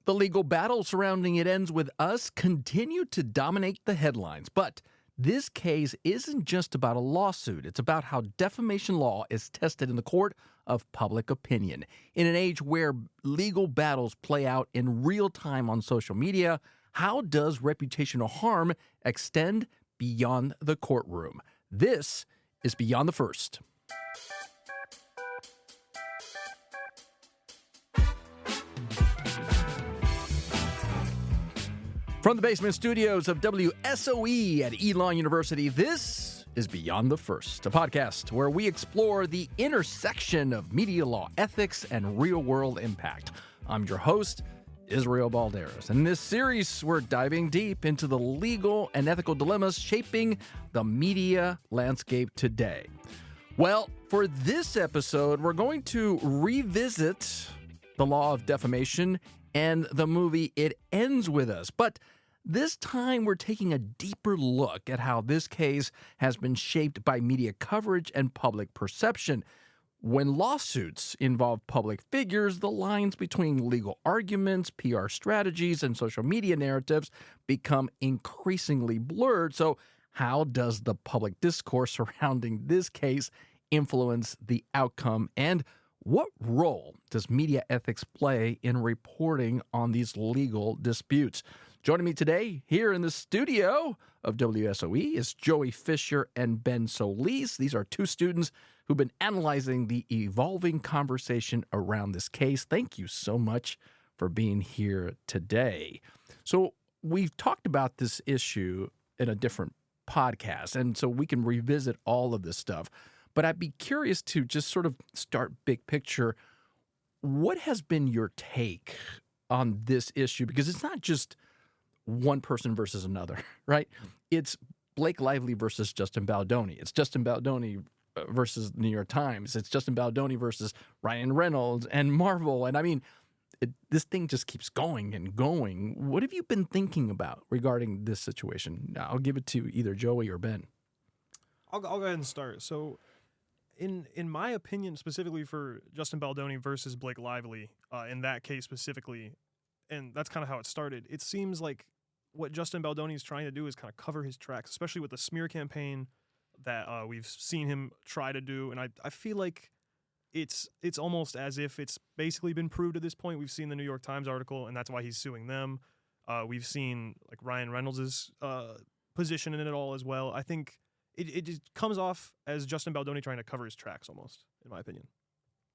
The legal battle surrounding It Ends With Us continue to dominate the headlines. But this case isn't just about a lawsuit. It's about how defamation law is tested in the court of public opinion. In an age where legal battles play out in real time on social media, how does reputational harm extend beyond the courtroom? This is Beyond the First. From the basement studios of WSOE at Elon University, this is Beyond the First, a podcast where we explore the intersection of media law ethics and real-world impact. I'm your host, Israel Balderas. In this series, we're diving deep into the legal and ethical dilemmas shaping the media landscape today. Well, for this episode, we're going to revisit the law of defamation and the movie It Ends With Us. But this time, we're taking a deeper look at how this case has been shaped by media coverage and public perception. When lawsuits involve public figures, the lines between legal arguments, PR strategies, and social media narratives become increasingly blurred. So, how does the public discourse surrounding this case influence the outcome? And what role does media ethics play in reporting on these legal disputes? Joining me today here in the studio of WSOE is Joey Fisher and Ben Solis. These are two students who've been analyzing the evolving conversation around this case. Thank you so much for being here today. So we've talked about this issue in a different podcast, and so we can revisit all of this stuff. But I'd be curious to just sort of start big picture. What has been your take on this issue? Because it's not just one person versus another, right? It's Blake Lively versus Justin Baldoni. It's Justin Baldoni versus the New York Times. It's Justin Baldoni versus Ryan Reynolds and Marvel. And I mean, this thing just keeps going and going. What have you been thinking about regarding this situation? I'll give it to either Joey or Ben. I'll go ahead and start. So in my opinion, specifically for Justin Baldoni versus Blake Lively, in that case specifically, and that's kind of how it started, it seems like what Justin Baldoni is trying to do is kind of cover his tracks, especially with the smear campaign that we've seen him try to do. And I feel like it's almost as if it's basically been proved at this point. We've seen the New York Times article, and that's why he's suing them. We've seen like Ryan Reynolds' position in it all as well. I think it just comes off as Justin Baldoni trying to cover his tracks almost, in my opinion.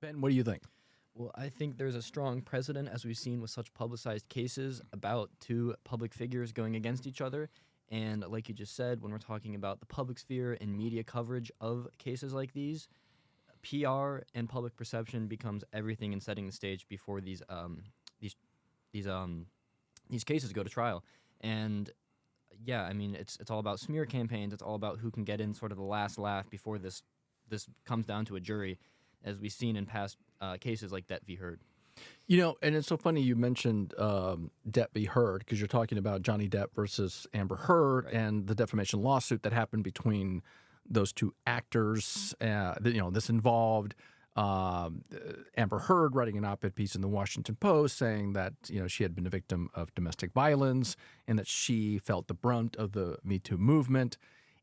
Ben, what do you think? Well, I think there's a strong precedent, as we've seen with such publicized cases, about two public figures going against each other. And like you just said, when we're talking about the public sphere and media coverage of cases like these, PR and public perception becomes everything in setting the stage before these cases go to trial. And yeah, I mean, it's all about smear campaigns. It's all about who can get in sort of the last laugh before this comes down to a jury, as we've seen in past cases like Depp v. Heard. You know, and it's so funny you mentioned Depp v. Heard, because you're talking about Johnny Depp versus Amber Heard, right, and the defamation lawsuit that happened between those two actors. This involved Amber Heard writing an op-ed piece in the Washington Post saying that, she had been a victim of domestic violence and that she felt the brunt of the Me Too movement.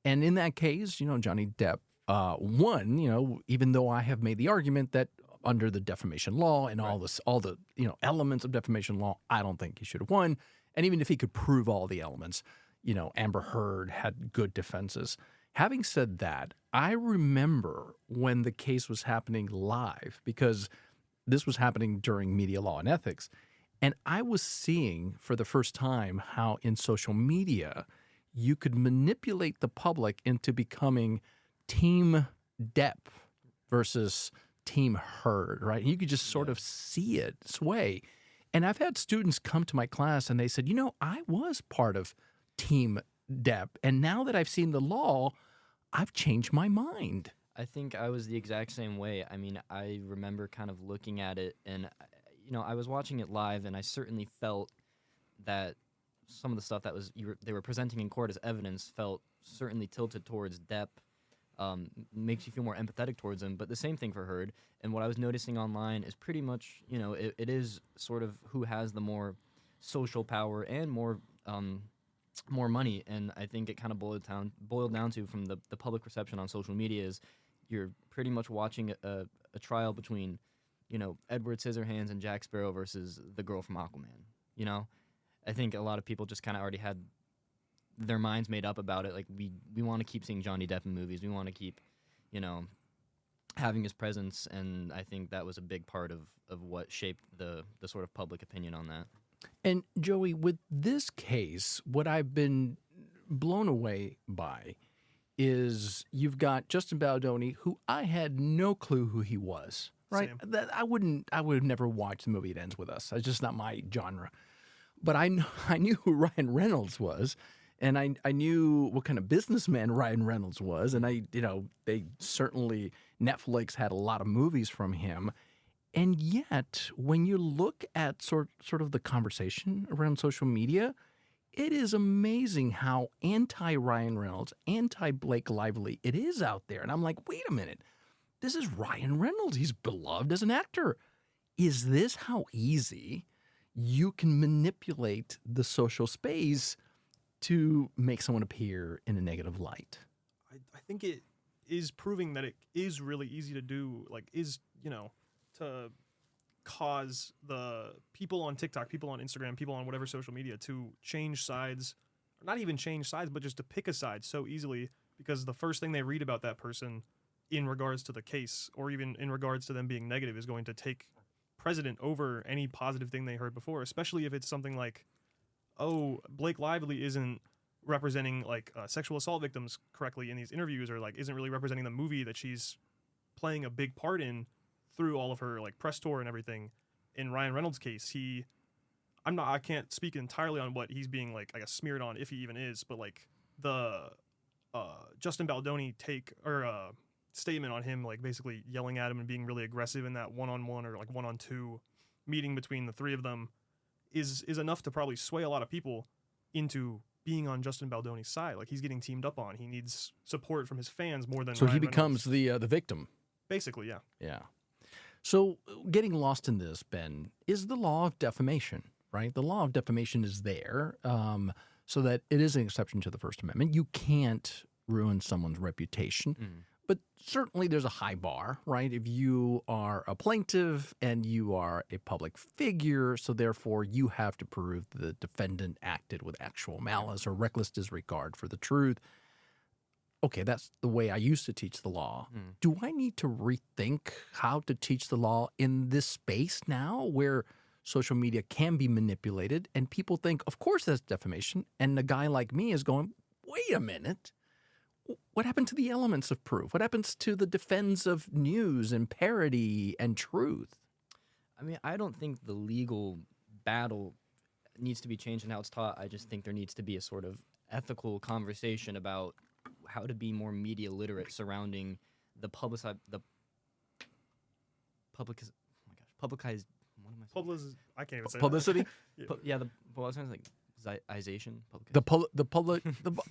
And in that case, Johnny Depp won, even though I have made the argument that under the defamation law and all the elements of defamation law, I don't think he should have won. And even if he could prove all the elements, Amber Heard had good defenses. Having said that, I remember when the case was happening live, because this was happening during media law and ethics, and I was seeing for the first time how in social media you could manipulate the public into becoming Team Depp versus Team Heard, right? You could just sort of see it sway. And I've had students come to my class and they said, I was part of Team Depp, and now that I've seen the law, I've changed my mind. I think I was the exact same way. I mean, I remember kind of looking at it, and I was watching it live, and I certainly felt that some of the stuff that they were presenting in court as evidence felt certainly tilted towards Depp. Makes you feel more empathetic towards him, but the same thing for Heard. And what I was noticing online is pretty much, it is sort of who has the more social power and more money. And I think it kind of boiled down to, from the public perception on social media, is you're pretty much watching a trial between, Edward Scissorhands and Jack Sparrow versus the girl from Aquaman. I think a lot of people just kind of already had their minds made up about it. Like, we want to keep seeing Johnny Depp in movies. We want to keep, having his presence, and I think that was a big part of what shaped the sort of public opinion on that. And Joey, with this case, what I've been blown away by is you've got Justin Baldoni, who I had no clue who he was. Right? Same. That I would have never watched the movie It Ends With Us. It's just not my genre. But I knew who Ryan Reynolds was, and I knew what kind of businessman Ryan Reynolds was, and they certainly, Netflix had a lot of movies from him. And yet, when you look at sort of the conversation around social media, it is amazing how anti-Ryan Reynolds, anti-Blake Lively it is out there. And I'm like, wait a minute. This is Ryan Reynolds. He's beloved as an actor. Is this how easy you can manipulate the social space to make someone appear in a negative light? I think it is proving that it is really easy to do, to cause the people on TikTok, people on Instagram, people on whatever social media to change sides, or not even change sides, but just to pick a side so easily, because the first thing they read about that person in regards to the case, or even in regards to them being negative, is going to take precedent over any positive thing they heard before, especially if it's something like, oh, Blake Lively isn't representing sexual assault victims correctly in these interviews, or isn't really representing the movie that she's playing a big part in through all of her press tour and everything. In Ryan Reynolds' case, I can't speak entirely on what he's being smeared on, if he even is, but the Justin Baldoni take or statement on him, basically yelling at him and being really aggressive in that one-on-one or one-on-two meeting between the three of them is enough to probably sway a lot of people into being on Justin Baldoni's side. He's getting teamed up on. He needs support from his fans more than So Ryan he becomes Reynolds. the victim. Basically, yeah. Yeah. So getting lost in this, Ben, is the law of defamation, right? The law of defamation is there so that it is an exception to the First Amendment. You can't ruin someone's reputation. But certainly there's a high bar, right? If you are a plaintiff and you are a public figure, so therefore you have to prove the defendant acted with actual malice or reckless disregard for the truth. Okay, that's the way I used to teach the law. Do I need to rethink how to teach the law in this space now where social media can be manipulated and people think, of course that's defamation, and a guy like me is going, wait a minute. What happened to the elements of proof? What happens to the defense of news and parody and truth? I mean, I don't think the legal battle needs to be changed in how it's taught. I just think there needs to be a sort of ethical conversation about how to be more media literate surrounding the publicized. I can't even say Publicity? that. Well, I was saying ization. The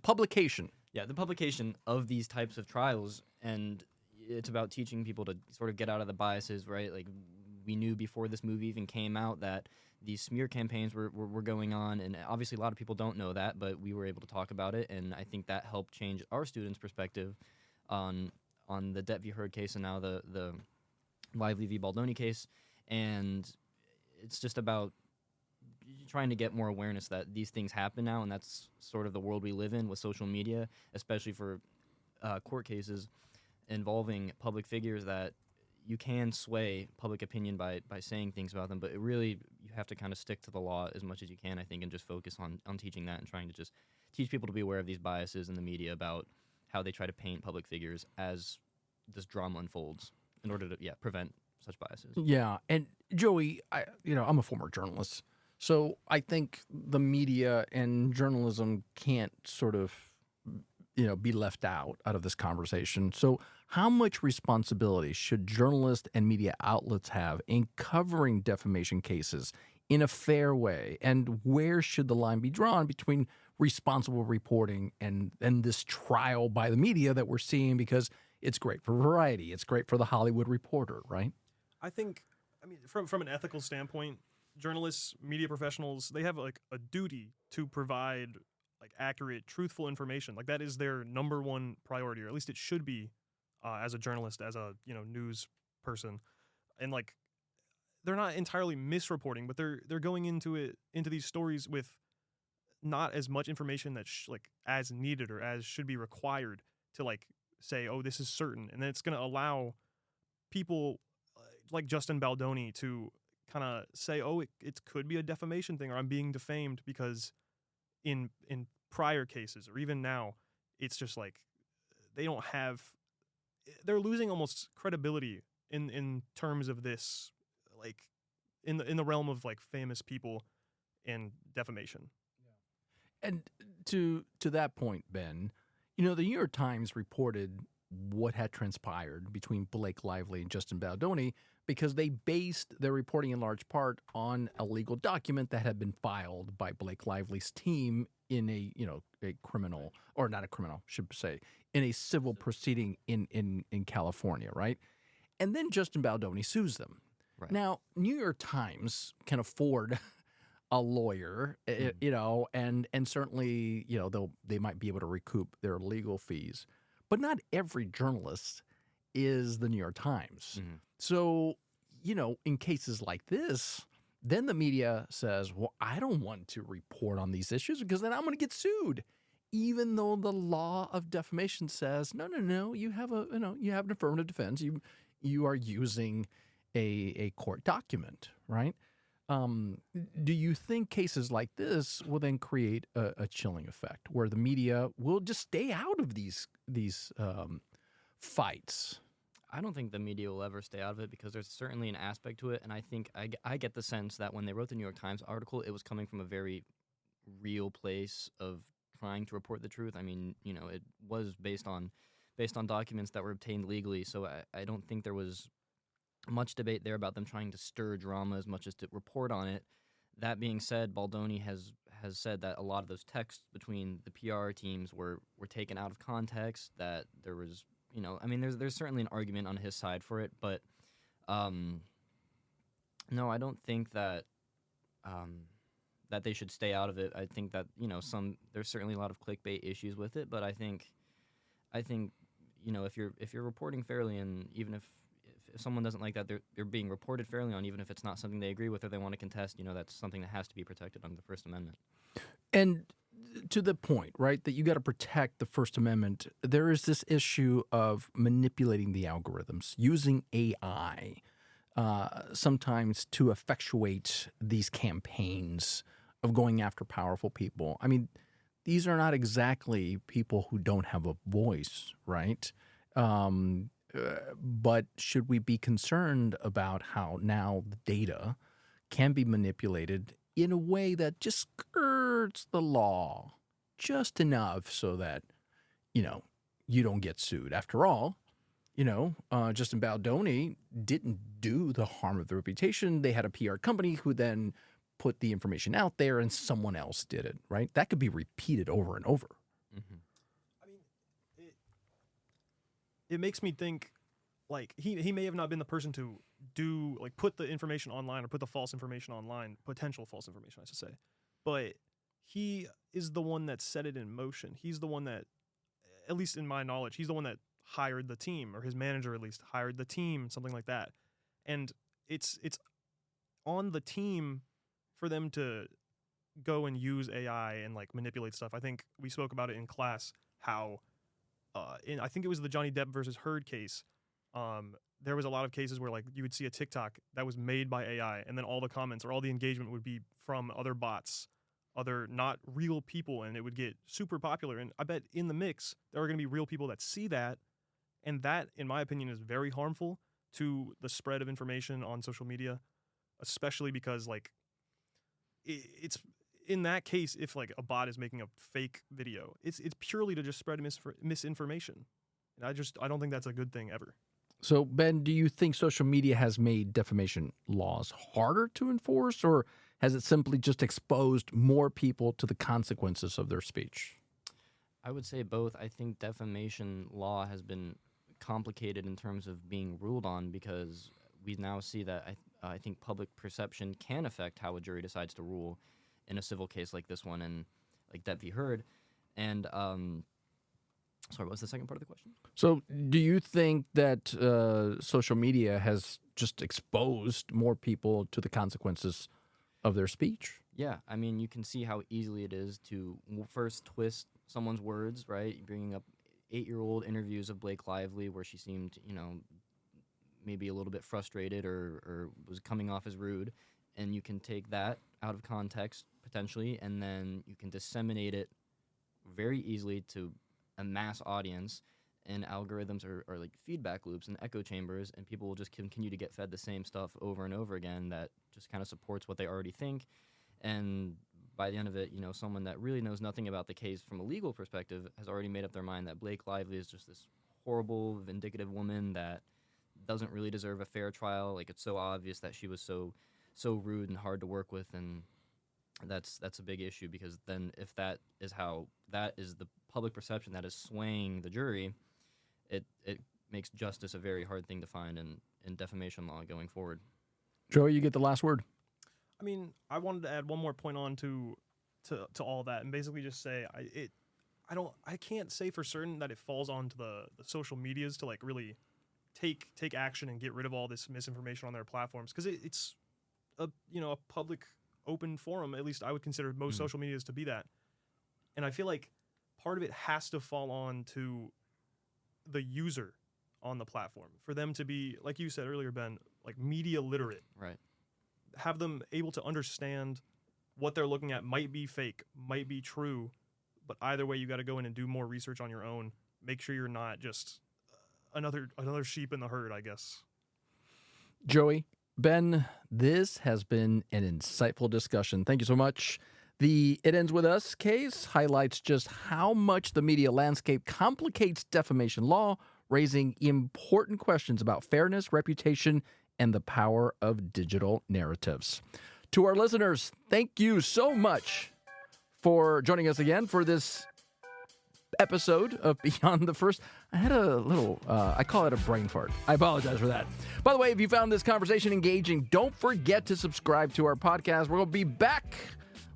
publication. Yeah, the publication of these types of trials, and it's about teaching people to sort of get out of the biases, right? We knew before this movie even came out that these smear campaigns were going on, and obviously a lot of people don't know that, but we were able to talk about it, and I think that helped change our students' perspective on the Depp v. Heard case and now the Lively v. Baldoni case, and it's just about trying to get more awareness that these things happen now, and that's sort of the world we live in with social media, especially for court cases involving public figures, that you can sway public opinion by saying things about them, but it really, you have to kind of stick to the law as much as you can, I think, and just focus on teaching that and trying to just teach people to be aware of these biases in the media about how they try to paint public figures as this drama unfolds in order to prevent such biases. Yeah, and Joey, I'm a former journalist, so I think the media and journalism can't sort of be left out of this conversation. So how much responsibility should journalists and media outlets have in covering defamation cases in a fair way? And where should the line be drawn between responsible reporting and this trial by the media that we're seeing, because it's great for variety, it's great for the Hollywood Reporter, right? I think, from an ethical standpoint, journalists, media professionals, they have like a duty to provide like accurate, truthful information. Like that is their number one priority, or at least it should be, as a journalist, as a news person. And like they're not entirely misreporting, but they're going into these stories with not as much information that like as needed or as should be required to like say, oh, this is certain, and then it's going to allow people like Justin Baldoni to kind of say, oh, it could be a defamation thing, or I'm being defamed because in prior cases or even now, it's just like they're losing almost credibility in terms of this, like in the realm of like famous people and defamation. And to that point, Ben, the New York Times reported what had transpired between Blake Lively and Justin Baldoni because they based their reporting in large part on a legal document that had been filed by Blake Lively's team in a criminal, or not a criminal, should say, in a civil proceeding in California, right? And then Justin Baldoni sues them. Right. Now, New York Times can afford a lawyer, and certainly, they might be able to recoup their legal fees. But not every journalist is the New York Times. Mm-hmm. So, in cases like this, then the media says, well, I don't want to report on these issues because then I'm going to get sued. Even though the law of defamation says, no, you have an affirmative defense. You are using a court document, right? Do you think cases like this will then create a chilling effect where the media will just stay out of these fights? I don't think the media will ever stay out of it because there's certainly an aspect to it, and I think I get the sense that when they wrote the New York Times article, it was coming from a very real place of trying to report the truth. I mean, it was based on documents that were obtained legally, so I don't think there was much debate there about them trying to stir drama as much as to report on it. That being said, Baldoni has said that a lot of those texts between the PR teams were taken out of context, that there was, there's certainly an argument on his side for it, but no, I don't think that that they should stay out of it. I think that, there's certainly a lot of clickbait issues with it, but I think if you're reporting fairly, and even if someone doesn't like that, they're being reported fairly on, even if it's not something they agree with or they want to contest, that's something that has to be protected under the First Amendment. And to the point, right, that you got to protect the First Amendment, there is this issue of manipulating the algorithms, using AI sometimes to effectuate these campaigns of going after powerful people. I mean, these are not exactly people who don't have a voice, right? But should we be concerned about how now the data can be manipulated in a way that just skirts the law just enough so that, you don't get sued? After all, Justin Baldoni didn't do the harm of the reputation. They had a PR company who then put the information out there and someone else did it, right? That could be repeated over and over. Mm-hmm. I mean, it makes me think, like, he may have not been the person to put the information online or put the false information online, potential false information, I should say. But he is the one that set it in motion. He's the one that, at least in my knowledge, he's the one that hired the team, or his manager at least hired the team, something like that. And it's on the team for them to go and use AI and like manipulate stuff. I think we spoke about it in class how I think it was the Johnny Depp versus Heard case. There was a lot of cases where like you would see a TikTok that was made by AI, and then all the comments or all the engagement would be from other bots, other not real people, and it would get super popular. And I bet in the mix there are going to be real people that see that, and that, in my opinion, is very harmful to the spread of information on social media, especially because like it's in that case, if like a bot is making a fake video, it's purely to just spread misinformation, and I don't think that's a good thing ever. So, Ben, do you think social media has made defamation laws harder to enforce, or has it simply just exposed more people to the consequences of their speech? I would say both. I think defamation law has been complicated in terms of being ruled on because we now see that I think public perception can affect how a jury decides to rule in a civil case like this one, and like that v. Heard. And sorry, what was the second part of the question? So do you think that social media has just exposed more people to the consequences of their speech? Yeah, I mean, you can see how easily it is to first twist someone's words, right? Bringing up 8-year-old interviews of Blake Lively where she seemed, maybe a little bit frustrated or was coming off as rude. And you can take that out of context, potentially, and then you can disseminate it very easily to a mass audience. And algorithms are like feedback loops and echo chambers, and people will just continue to get fed the same stuff over and over again that just kind of supports what they already think. And by the end of it, someone that really knows nothing about the case from a legal perspective has already made up their mind that Blake Lively is just this horrible, vindictive woman that doesn't really deserve a fair trial. Like, it's so obvious that she was so rude and hard to work with, and that's a big issue, because then if that is the public perception that is swaying the jury, it makes justice a very hard thing to find in defamation law going forward. Joey, you get the last word. I mean, I wanted to add one more point on to all that, and basically just say I can't say for certain that it falls onto the social medias to like really take action and get rid of all this misinformation on their platforms, because it's a public open forum. At least I would consider most social medias to be that, and I feel like part of it has to fall on to the user on the platform for them to be, like you said earlier, Ben, like media literate. Right. Have them able to understand what they're looking at might be fake, might be true, but either way, you got to go in and do more research on your own. Make sure you're not just another sheep in the herd, I guess. Joey, Ben, this has been an insightful discussion. Thank you so much. The It Ends With Us case highlights just how much the media landscape complicates defamation law, raising important questions about fairness, reputation, and the power of digital narratives. To our listeners, thank you so much for joining us again for this episode of Beyond the First. I had a little, I call it a brain fart. I apologize for that. By the way, if you found this conversation engaging, don't forget to subscribe to our podcast. We're going to be back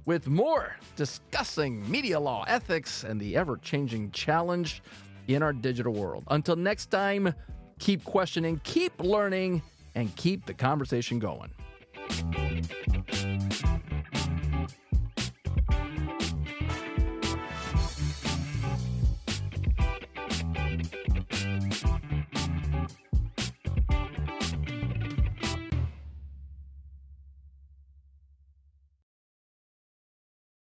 with more discussing media law, ethics, and the ever-changing challenge in our digital world. Until next time, keep questioning, keep learning, and keep the conversation going.